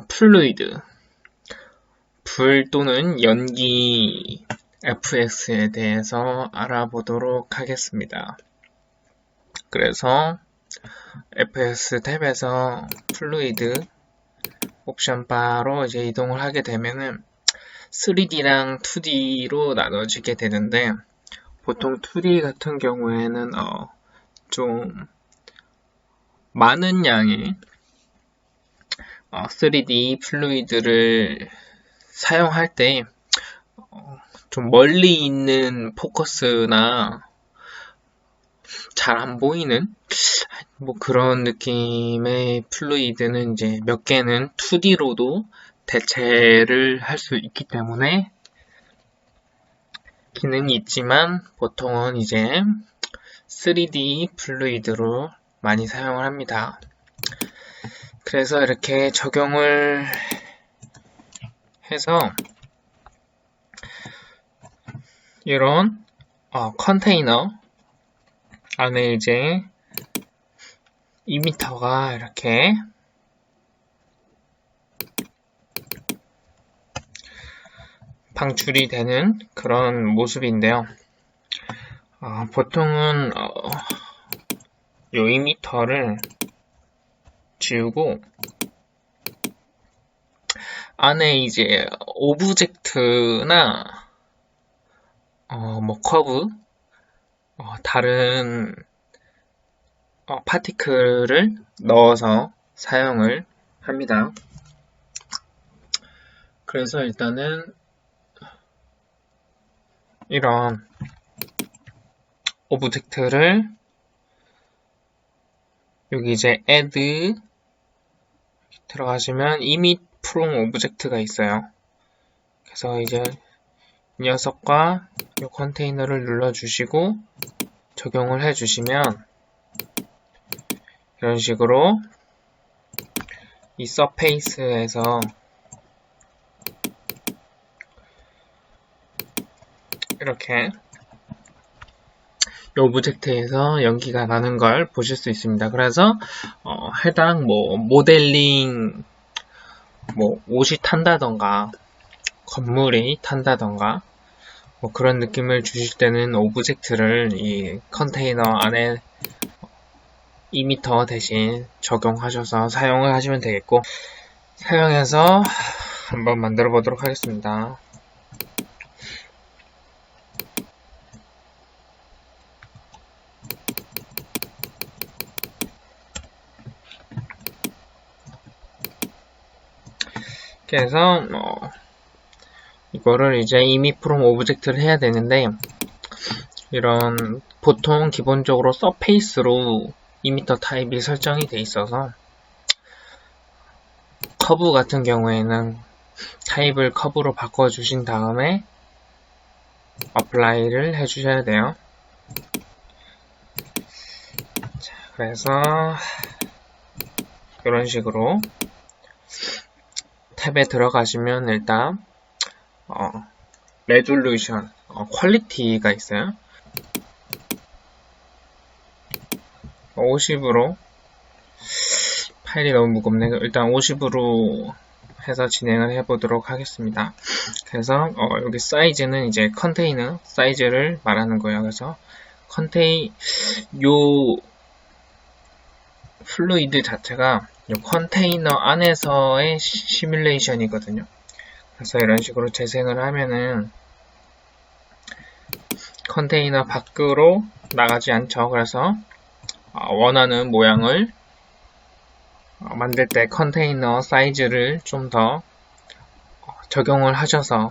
플루이드, 불 또는 연기 FX에 대해서 알아보도록 하겠습니다. 그래서 FX 탭에서 플루이드 옵션 바로 이제 이동을 하게 되면은 3D랑 2D로 나눠지게 되는데, 보통 2D 같은 경우에는 좀 많은 양의 3D 플루이드를 사용할 때 좀 멀리 있는 포커스나 잘 안 보이는 뭐 그런 느낌의 플루이드는 이제 몇 개는 2D로도 대체를 할 수 있기 때문에 기능이 있지만, 보통은 이제 3D 플루이드로 많이 사용을 합니다. 그래서 이렇게 적용을 해서 이런 컨테이너 안에 이제 이미터가 이렇게 방출이 되는 그런 모습인데요. 보통은 요 이미터를 지우고 안에 이제 오브젝트나 뭐 커브, 다른 파티클을 넣어서 사용을 합니다. 그래서 일단은 이런 오브젝트를 여기 이제 add 들어가시면 emit from 오브젝트가 있어요. 그래서 이제 이 녀석과 이 컨테이너를 눌러주시고 적용을 해주시면 이런 식으로 이 서페이스에서 이렇게 이 오브젝트에서 연기가 나는 걸 보실 수 있습니다. 그래서 해당 뭐 모델링, 뭐 옷이 탄다던가 건물이 탄다던가 뭐 그런 느낌을 주실 때는 오브젝트를 이 컨테이너 안에 이미터 대신 적용하셔서 사용을 하시면 되겠고, 사용해서 한번 만들어 보도록 하겠습니다. 그래서 이거를 이제 emit from 오브젝트를 해야 되는데, 이런 보통 기본적으로 서페이스로 이미터 타입이 설정이 돼 있어서 커브 같은 경우에는 타입을 커브로 바꿔주신 다음에 어플라이를 해주셔야 돼요. 자, 그래서 이런 식으로 탭에 들어가시면 일단 레졸루션, 퀄리티가 있어요. 50으로 파일이 너무 무겁네요. 일단 50으로 해서 진행을 해보도록 하겠습니다. 그래서 여기 사이즈는 이제 컨테이너 사이즈를 말하는 거예요. 그래서 요 플루이드 자체가 요 컨테이너 안에서의 시뮬레이션이거든요. 그래서 이런 식으로 재생을 하면은 컨테이너 밖으로 나가지 않죠. 그래서 원하는 모양을 만들 때 컨테이너 사이즈를 좀 더 적용을 하셔서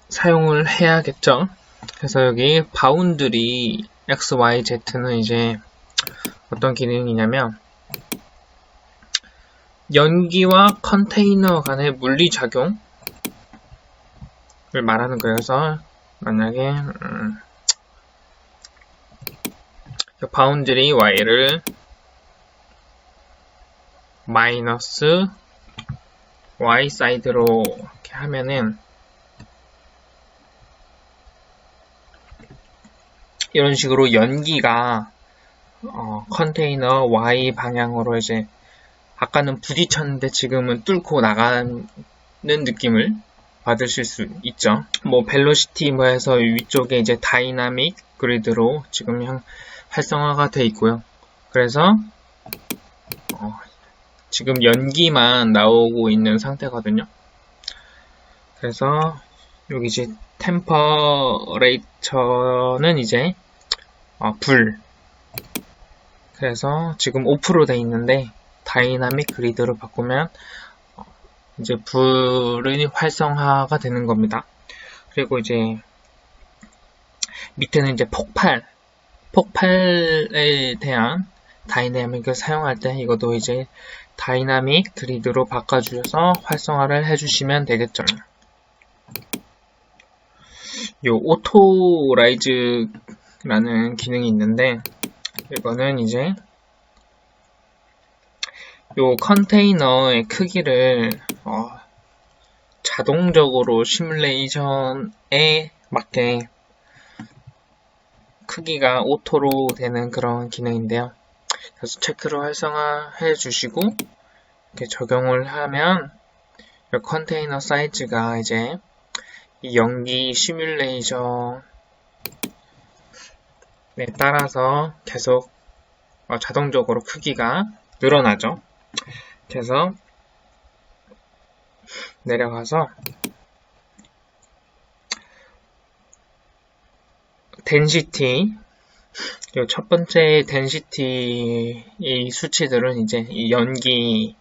사용을 해야겠죠. 그래서 여기 바운드리 X, Y, Z는 이제 어떤 기능이냐면 연기와 컨테이너 간의 물리작용을 말하는 거예요. 그래서 만약에 바운드리 Y를 마이너스 Y 사이드로 이렇게 하면은 이런 식으로 연기가 컨테이너 Y 방향으로 이제 아까는 부딪혔는데 지금은 뚫고 나가는 느낌을 받으실 수 있죠. 뭐 벨로시티 뭐 해서 위쪽에 이제 다이나믹 그리드로 지금 활성화가 돼 있고요. 그래서 지금 연기만 나오고 있는 상태거든요. 그래서 여기 이제 템퍼레이처는 이제 불. 그래서 지금 오프로 돼 있는데 다이나믹 그리드로 바꾸면 이제 불이 활성화가 되는 겁니다. 그리고 이제 밑에는 이제 폭발에 대한 다이나믹을 사용할 때 이것도 이제 다이나믹 그리드로 바꿔주셔서 활성화를 해주시면 되겠죠. 요 오토라이즈라는 기능이 있는데 이거는 이제 요 컨테이너의 크기를 자동적으로 시뮬레이션에 맞게 크기가 오토로 되는 그런 기능인데요. 그래서 체크로 활성화해 주시고 이렇게 적용을 하면 이 컨테이너 사이즈가 이제 이 연기 시뮬레이션에 따라서 계속 자동적으로 크기가 늘어나죠. 그래서 내려가서 덴시티 이 첫 번째 덴시티 이 수치들은 이제 이 연기에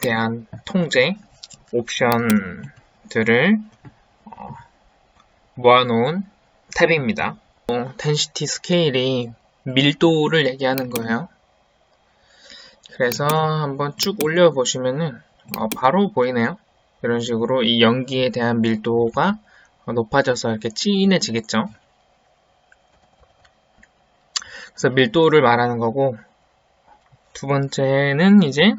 대한 통제 옵션들을 모아놓은 탭입니다. 덴시티 스케일이 밀도를 얘기하는 거예요. 그래서 한번 쭉 올려보시면은 바로 보이네요. 이런 식으로 이 연기에 대한 밀도가 높아져서 이렇게 진해지겠죠. 그래서 밀도를 말하는 거고, 두 번째는 이제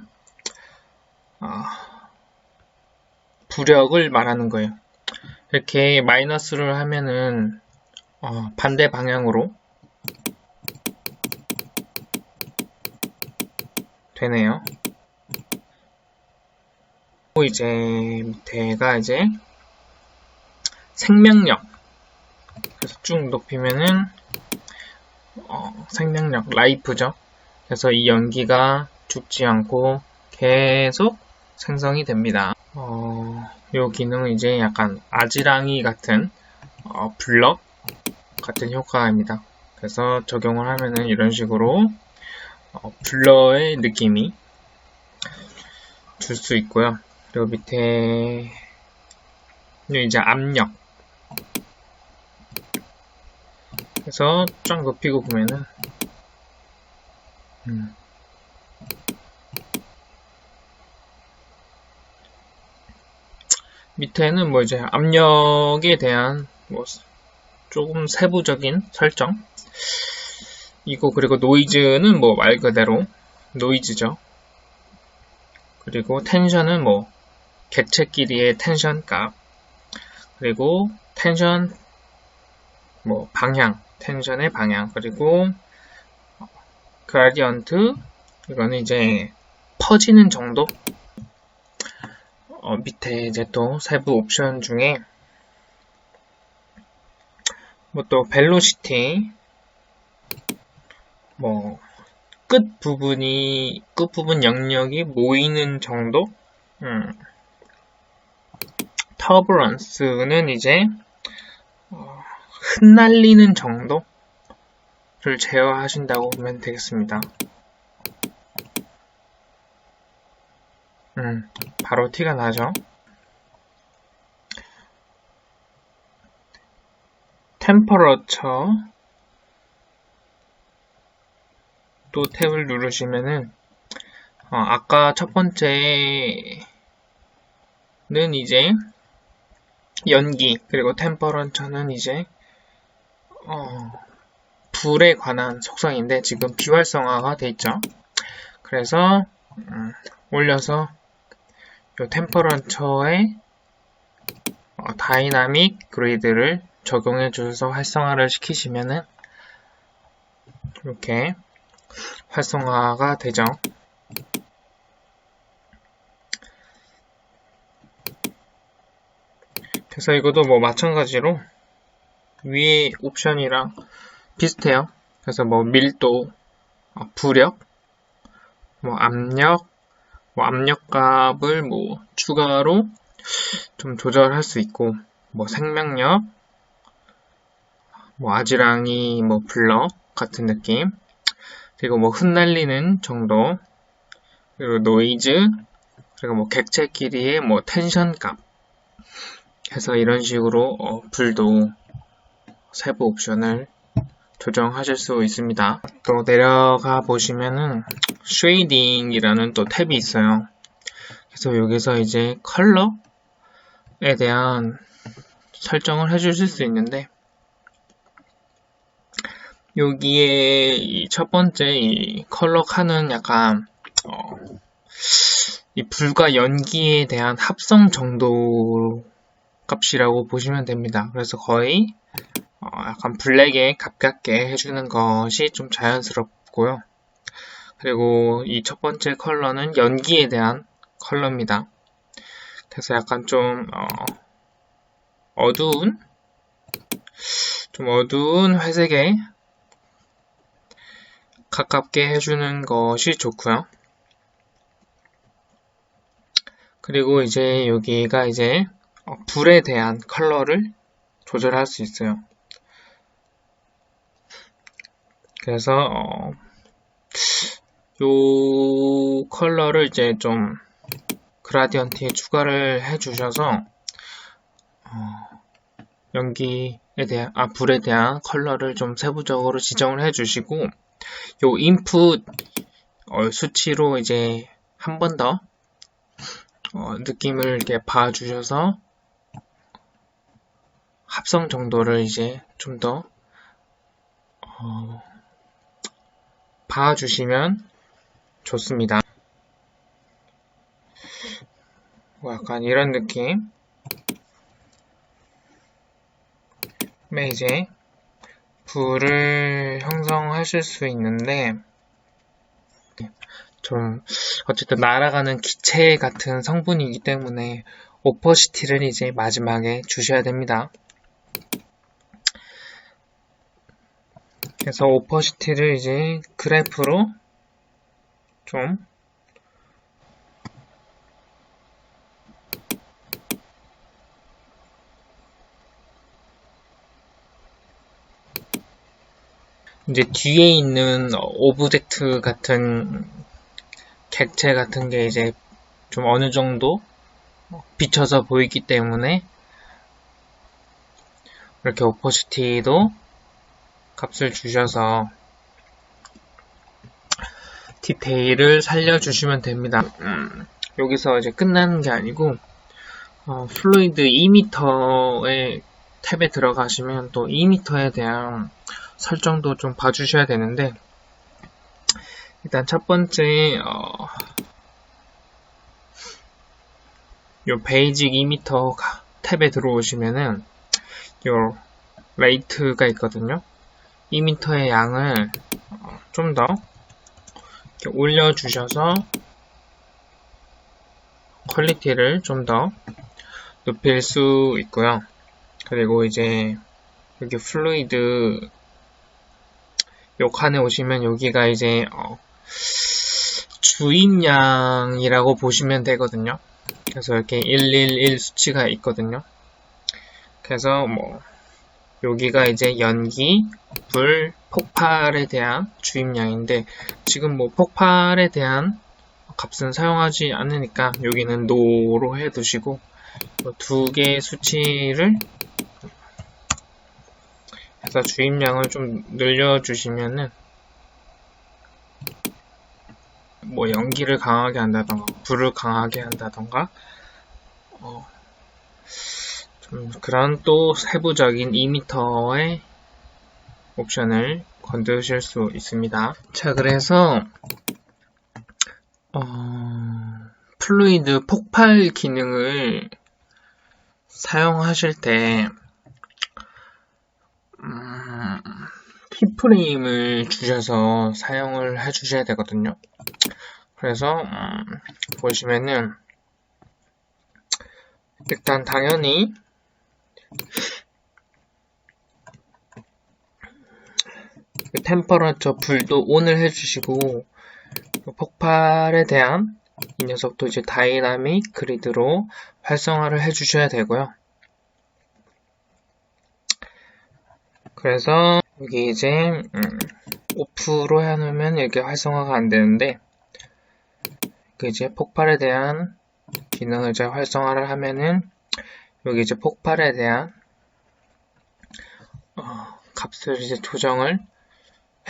부력을 말하는 거예요. 이렇게 마이너스를 하면은 반대 방향으로 되네요. 이제 밑에가 이제 생명력. 그래서 쭉 높이면은 생명력, 라이프죠. 그래서 이 연기가 죽지 않고 계속 생성이 됩니다. 이 기능은 이제 약간 아지랑이 같은 블럭 같은 효과입니다. 그래서 적용을 하면은 이런 식으로 블러의 느낌이 줄 수 있고요. 그리고 밑에 이제 압력. 그래서 쫙 높이고 보면은 밑에는 뭐 이제 압력에 대한 뭐 조금 세부적인 설정. 이거 그리고 노이즈는 뭐 말 그대로 노이즈죠. 그리고 텐션은 뭐 객체끼리의 텐션 값. 그리고 텐션 뭐 방향, 텐션의 방향. 그리고 그라디언트 이거는 이제 퍼지는 정도. 밑에 이제 또 세부 옵션 중에 뭐 또 벨로시티 뭐 끝부분 영역이 모이는 정도. 터부런스는 이제 흩날리는 정도를 제어하신다고 보면 되겠습니다. 바로 티가 나죠. 템퍼러처 또 탭을 누르시면은 아까 첫 번째는 이제 연기 그리고 템퍼러처는 이제 불에 관한 속성인데 지금 비활성화가 돼 있죠. 그래서 올려서 이 템퍼러처에 다이나믹 그리드를 적용해 주셔서 활성화를 시키시면은 이렇게 활성화가 되죠. 그래서 이것도 뭐 마찬가지로 위에 옵션이랑 비슷해요. 그래서 뭐 밀도, 부력, 뭐 압력, 뭐 압력값을 뭐 추가로 좀 조절할 수 있고, 뭐 생명력, 뭐 아지랑이 뭐 블럭 같은 느낌, 그리고 뭐 흩날리는 정도, 그리고 노이즈, 그리고 뭐 객체 길이의 뭐 텐션 값 해서 이런 식으로 불도 세부 옵션을 조정하실 수 있습니다. 또 내려가 보시면은 쉐이딩이라는 또 탭이 있어요. 그래서 여기서 이제 컬러에 대한 설정을 해주실 수 있는데, 여기에 이 첫 번째 이 컬러 칸은 약간 이 불과 연기에 대한 합성 정도 값이라고 보시면 됩니다. 그래서 거의 약간 블랙에 가깝게 해주는 것이 좀 자연스럽고요. 그리고 이 첫 번째 컬러는 연기에 대한 컬러입니다. 그래서 약간 좀 어두운 회색에 가깝게 해주는 것이 좋고요. 그리고 이제 여기가 이제 불에 대한 컬러를 조절할 수 있어요. 그래서 요 컬러를 이제 좀 그라디언트에 추가를 해주셔서 연기에 대한 불에 대한 컬러를 좀 세부적으로 지정을 해주시고, 요 인풋 수치로 이제 한 번 더 느낌을 이렇게 봐주셔서 합성 정도를 이제 좀 더 봐주시면 좋습니다. 뭐 약간 이런 느낌. 이제 불을 형성하실 수 있는데, 좀 어쨌든 날아가는 기체 같은 성분이기 때문에 오퍼시티를 이제 마지막에 주셔야 됩니다. 그래서 오퍼시티를 이제 그래프로 좀 이제 뒤에 있는 오브젝트 같은 객체 같은 게 이제 좀 어느 정도 비쳐서 보이기 때문에 이렇게 오퍼시티도 값을 주셔서 디테일을 살려주시면 됩니다. 여기서 이제 끝나는 게 아니고 플루이드 2m의 탭에 들어가시면 또 2m에 대한 설정도 좀 봐주셔야 되는데, 일단 첫 번째 요 베이직 2m 탭에 들어오시면은 요 레이트가 있거든요. 2m의 양을 좀 더 올려주셔서 퀄리티를 좀 더 높일 수 있고요. 그리고 이제 여기 플루이드 요 칸에 오시면 여기가 이제 주입량이라고 보시면 되거든요. 그래서 이렇게 111 수치가 있거든요. 그래서 뭐 여기가 이제 연기, 불, 폭발에 대한 주입량인데, 지금 뭐 폭발에 대한 값은 사용하지 않으니까 여기는 노로 해두시고, 두 개의 수치를 해서 주입량을 좀 늘려주시면은 뭐 연기를 강하게 한다던가 불을 강하게 한다던가 좀 그런 또 세부적인 2m의 옵션을 건드실 수 있습니다. 자, 그래서 플루이드 폭발 기능을 사용하실 때 키프레임을 주셔서 사용을 해주셔야 되거든요. 그래서 보시면은 일단 당연히 템퍼러처 불도 ON을 해주시고 폭발에 대한 이 녀석도 이제 다이나믹 그리드로 활성화를 해주셔야 되고요. 그래서 여기 이제 오프로 해놓으면 이렇게 활성화가 안 되는데 이제 폭발에 대한 기능을 이제 활성화를 하면은 여기 이제 폭발에 대한 값을 이제 조정을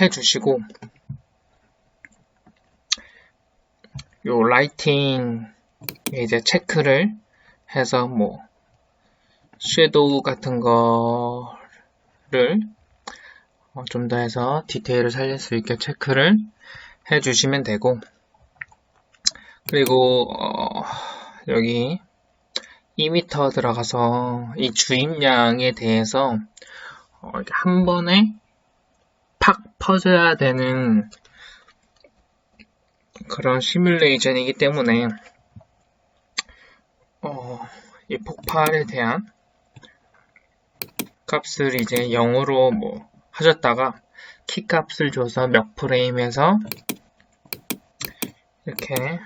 해주시고 요 라이팅 이제 체크를 해서 뭐 섀도우 같은 거를 좀 더 해서 디테일을 살릴 수 있게 체크를 해주시면 되고 그리고 여기 2m 들어가서 이 주입량에 대해서 이렇게 한 번에 팍 퍼져야 되는 그런 시뮬레이션이기 때문에 이 폭발에 대한 값을 이제 0으로 뭐 하셨다가 키 값을 줘서 몇 프레임에서 이렇게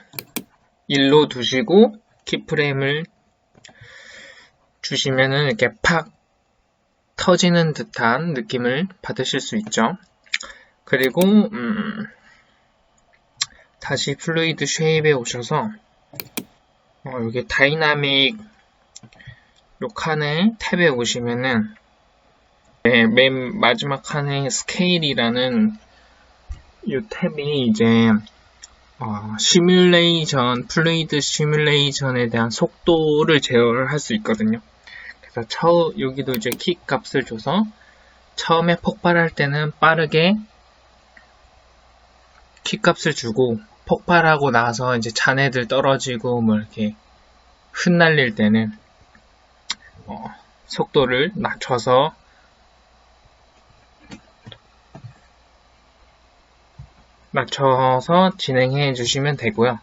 1로 두시고 키프레임을 주시면은 이렇게 팍 터지는 듯한 느낌을 받으실 수 있죠. 그리고 다시 플루이드 쉐입에 오셔서 여기 다이나믹 요 칸에 탭에 오시면은 맨 마지막 칸에 스케일이라는 이 탭이 이제 시뮬레이션, 플루이드 시뮬레이션에 대한 속도를 제어를 할 수 있거든요. 그래서 여기도 이제 키 값을 줘서 처음에 폭발할 때는 빠르게 키 값을 주고 폭발하고 나서 이제 잔해들 떨어지고 뭐 이렇게 흩날릴 때는 속도를 낮춰서 진행해 주시면 되고요.